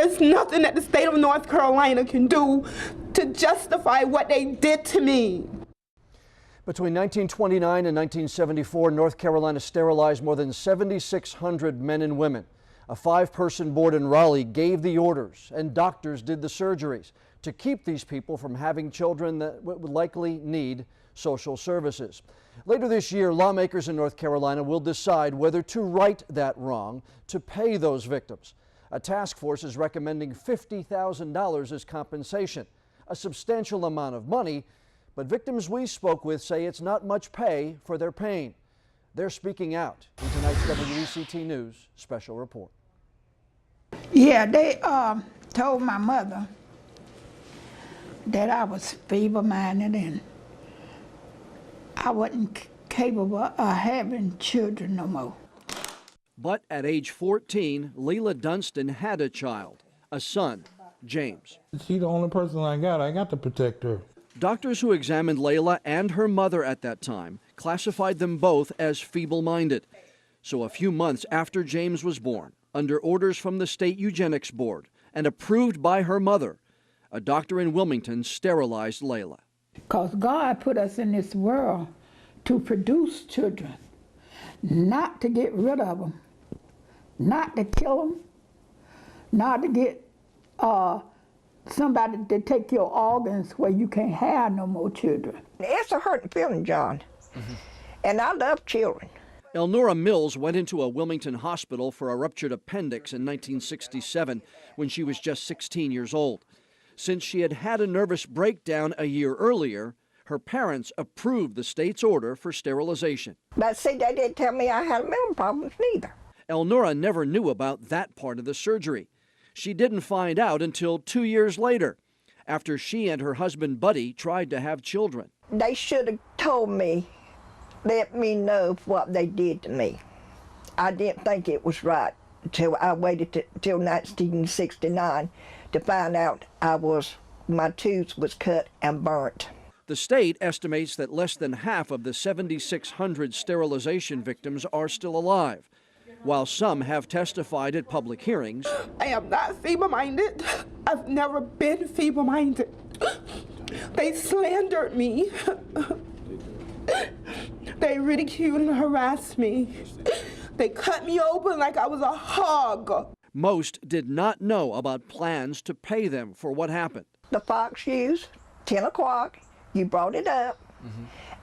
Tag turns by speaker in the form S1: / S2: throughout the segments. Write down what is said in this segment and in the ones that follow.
S1: There's nothing that the state of North Carolina can do to justify what they did to me.
S2: Between 1929 and 1974, North Carolina sterilized more than 7,600 men and women. A 5-person board in Raleigh gave the orders, and doctors did the surgeries to keep these people from having children that would likely need social services. Later this year, lawmakers in North Carolina will decide whether to right that wrong, to pay those victims. A task force is recommending $50,000 as compensation, a substantial amount of money, but victims we spoke with say it's not much pay for their pain. They're speaking out in tonight's WECT News special report.
S3: Yeah, they told my mother that I was feeble-minded and I wasn't capable of having children no more.
S2: But at age 14, Leila Dunstan had a child, a son, James.
S4: She's the only person I got to protect her.
S2: Doctors who examined Leila and her mother at that time classified them both as feeble-minded. So a few months after James was born, under orders from the state eugenics board and approved by her mother, a doctor in Wilmington sterilized Leila.
S3: Because God put us in this world to produce children, not to get rid of them, not to kill them, not to get somebody to take your organs where you can't have no more children.
S5: It's a hurting feeling, John. And I love children.
S2: Elnora Mills went into a Wilmington hospital for a ruptured appendix in 1967 when she was just 16 years old. Since she had had a nervous breakdown a year earlier, her parents approved the state's order for sterilization.
S5: But see, they didn't tell me I had mental problems neither.
S2: Elnora never knew about that part of the surgery. She didn't find out until 2 years later, after she and her husband Buddy tried to have children.
S5: They should have told me, let me know what they did to me. I didn't think it was right until I waited till 1969 to find out my tubes was cut and burnt.
S2: The state estimates that less than half of the 7,600 sterilization victims are still alive, while some have testified at public hearings.
S1: I am not feeble-minded. I've never been feeble-minded. They slandered me. They ridiculed and harassed me. They cut me open like I was a hog.
S2: Most did not know about plans to pay them for what happened.
S5: The Fox News, 10 o'clock, you brought it up,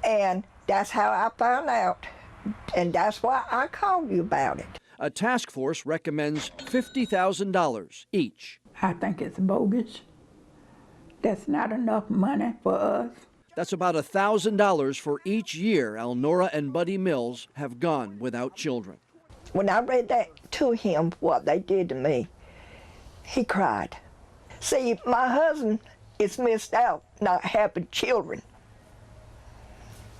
S5: and that's how I found out, and that's why I called you about it.
S2: A task force recommends $50,000 each.
S3: I think it's bogus. That's not enough money for us.
S2: That's about $1,000 for each year Elnora and Buddy Mills have gone without children.
S5: When I read that to him, what they did to me, he cried. See, my husband is missed out not having children.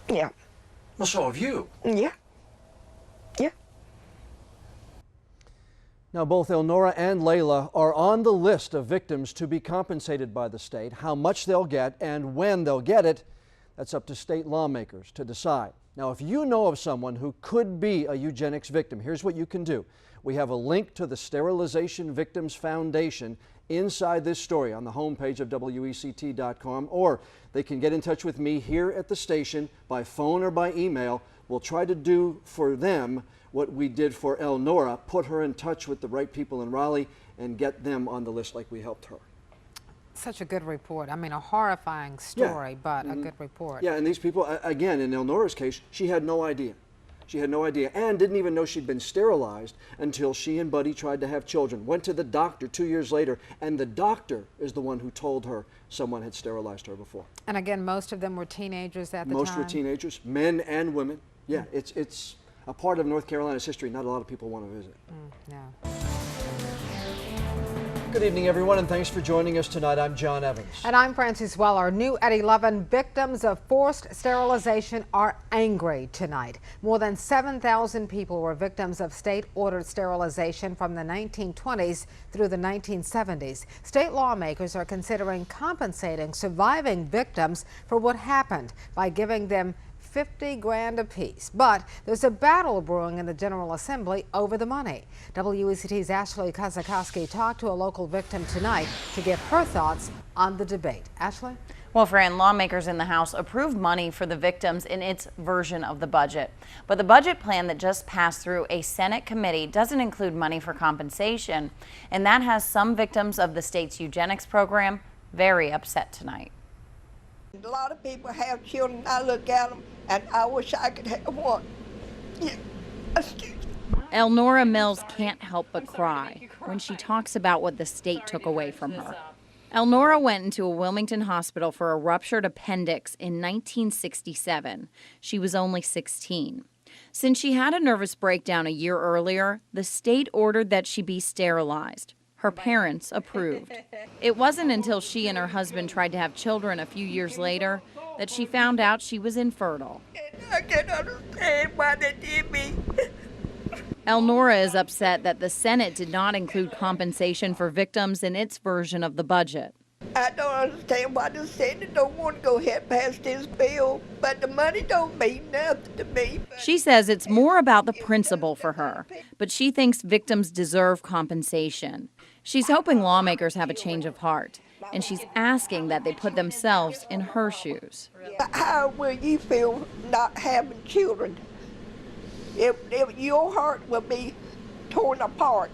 S5: Yeah.
S2: Well, so have you.
S5: Yeah. Yeah.
S2: Now, both Elnora and Leila are on the list of victims to be compensated by the state. How much they'll get and when they'll get it, that's up to state lawmakers to decide. Now, if you know of someone who could be a eugenics victim, here's what you can do. We have a link to the Sterilization Victims Foundation inside this story on the homepage of WECT.com, or they can get in touch with me here at the station by phone or by email. We'll try to do for them what we did for Elnora, put her in touch with the right people in Raleigh and get them on the list like we helped her.
S6: Such a good report. I mean, a horrifying story, but a good report.
S2: Yeah, and these people, again, in Elnora's case, she had no idea. She had no idea and didn't even know she'd been sterilized until she and Buddy tried to have children. Went to the doctor 2 years later, and the doctor is the one who told her someone had sterilized her before.
S6: And again, most of them were teenagers at the time?
S2: Most were teenagers, men and women. Yeah, it's a part of North Carolina's history not a lot of people want to visit.
S6: No.
S2: Good evening, everyone, and thanks for joining us tonight. I'm John Evans.
S6: And I'm Frances Weller. New at 11, victims of forced sterilization are angry tonight. More than 7,000 people were victims of state-ordered sterilization from the 1920s through the 1970s. State lawmakers are considering compensating surviving victims for what happened by giving them 50 grand apiece. But there's a battle brewing in the General Assembly over the money. WECT's Ashley Kazakowski talked to a local victim tonight to give her thoughts on the debate. Ashley?
S7: Well, Fran, lawmakers in the House approved money for the victims in its version of the budget. But the budget plan that just passed through a Senate committee doesn't include money for compensation. And that has some victims of the state's eugenics program very upset tonight.
S5: A lot of people have children. I look at them and I wish I could have one. Yeah. Excuse me.
S8: Elnora Mills can't help but cry when she talks about what the state took away from her. Elnora went into a Wilmington hospital for a ruptured appendix in 1967. She was only 16. Since she had a nervous breakdown a year earlier, the state ordered that she be sterilized. Her parents approved. It wasn't until she and her husband tried to have children a few years later that she found out she was infertile.
S5: I can't understand why they did me.
S8: Elnora is upset that the Senate did not include compensation for victims in its version of the budget.
S5: I don't understand why the Senate don't want to go ahead past this bill, but the money don't mean nothing to me.
S8: She says it's more about the principle for her, but she thinks victims deserve compensation. She's hoping lawmakers have a change of heart, and she's asking that they put themselves in her shoes.
S5: How will you feel not having children? If your heart will be torn apart.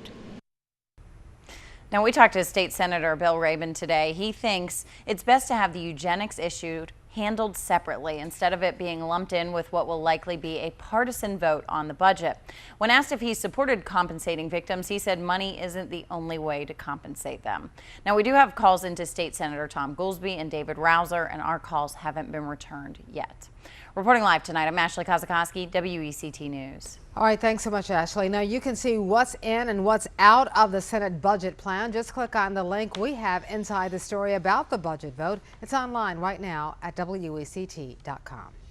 S7: Now, we talked to State Senator Bill Rabon today. He thinks it's best to have the eugenics issue handled separately instead of it being lumped in with what will likely be a partisan vote on the budget. When asked if he supported compensating victims, he said money isn't the only way to compensate them. Now, we do have calls into State Senator Tom Goolsbee and David Rouser, and our calls haven't been returned yet. Reporting live tonight, I'm Ashley Kazakowski, WECT News.
S6: All right, thanks so much, Ashley. Now you can see what's in and what's out of the Senate budget plan. Just click on the link we have inside the story about the budget vote. It's online right now at WECT.com.